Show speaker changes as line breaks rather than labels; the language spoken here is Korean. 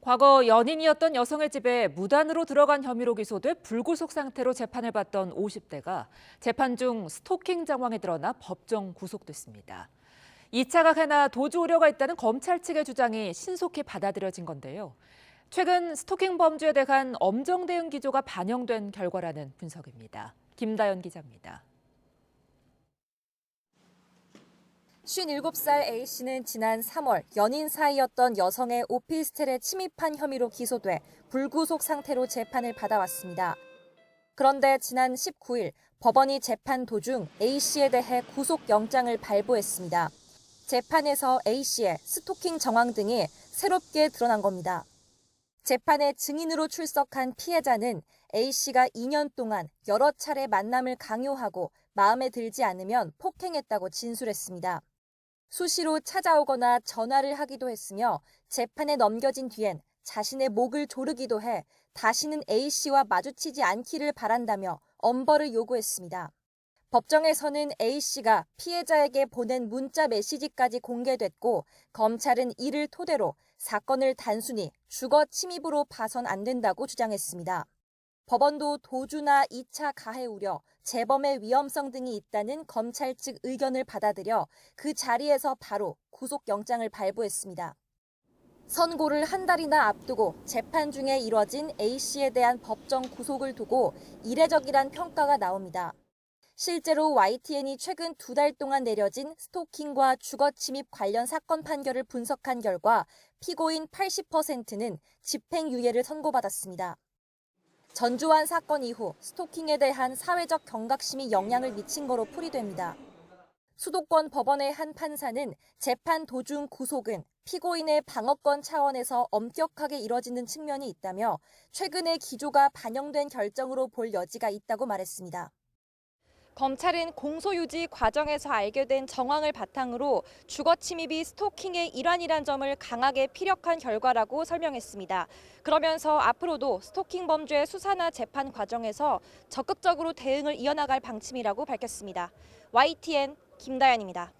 과거 연인이었던 여성의 집에 무단으로 들어간 혐의로 기소돼 불구속 상태로 재판을 받던 50대가 재판 중 스토킹 정황이 드러나 법정 구속됐습니다. 2차 가해나 도주 우려가 있다는 검찰 측의 주장이 신속히 받아들여진 건데요. 최근 스토킹 범죄에 대한 엄정 대응 기조가 반영된 결과라는 분석입니다. 김다연 기자입니다.
57살 A씨는 지난 3월 연인 사이였던 여성의 오피스텔에 침입한 혐의로 기소돼 불구속 상태로 재판을 받아왔습니다. 그런데 지난 19일 법원이 재판 도중 A씨에 대해 구속영장을 발부했습니다. 재판에서 A씨의 스토킹 정황 등이 새롭게 드러난 겁니다. 재판에 증인으로 출석한 피해자는 A씨가 2년 동안 여러 차례 만남을 강요하고 마음에 들지 않으면 폭행했다고 진술했습니다. 수시로 찾아오거나 전화를 하기도 했으며 재판에 넘겨진 뒤엔 자신의 목을 조르기도 해 다시는 A씨와 마주치지 않기를 바란다며 엄벌을 요구했습니다. 법정에서는 A씨가 피해자에게 보낸 문자 메시지까지 공개됐고 검찰은 이를 토대로 사건을 단순히 주거 침입으로 봐선 안 된다고 주장했습니다. 법원도 도주나 2차 가해 우려, 재범의 위험성 등이 있다는 검찰 측 의견을 받아들여 그 자리에서 바로 구속영장을 발부했습니다. 선고를 한 달이나 앞두고 재판 중에 이뤄진 A씨에 대한 법정 구속을 두고 이례적이란 평가가 나옵니다. 실제로 YTN이 최근 2달 동안 내려진 스토킹과 주거침입 관련 사건 판결을 분석한 결과 피고인 80%는 집행유예를 선고받았습니다. 전주환 사건 이후 스토킹에 대한 사회적 경각심이 영향을 미친 거로 풀이됩니다. 수도권 법원의 한 판사는 재판 도중 구속은 피고인의 방어권 차원에서 엄격하게 이뤄지는 측면이 있다며 최근의 기조가 반영된 결정으로 볼 여지가 있다고 말했습니다. 검찰은 공소유지 과정에서 알게 된 정황을 바탕으로 주거 침입이 스토킹의 일환이란 점을 강하게 피력한 결과라고 설명했습니다. 그러면서 앞으로도 스토킹 범죄 수사나 재판 과정에서 적극적으로 대응을 이어나갈 방침이라고 밝혔습니다. YTN 김다연입니다.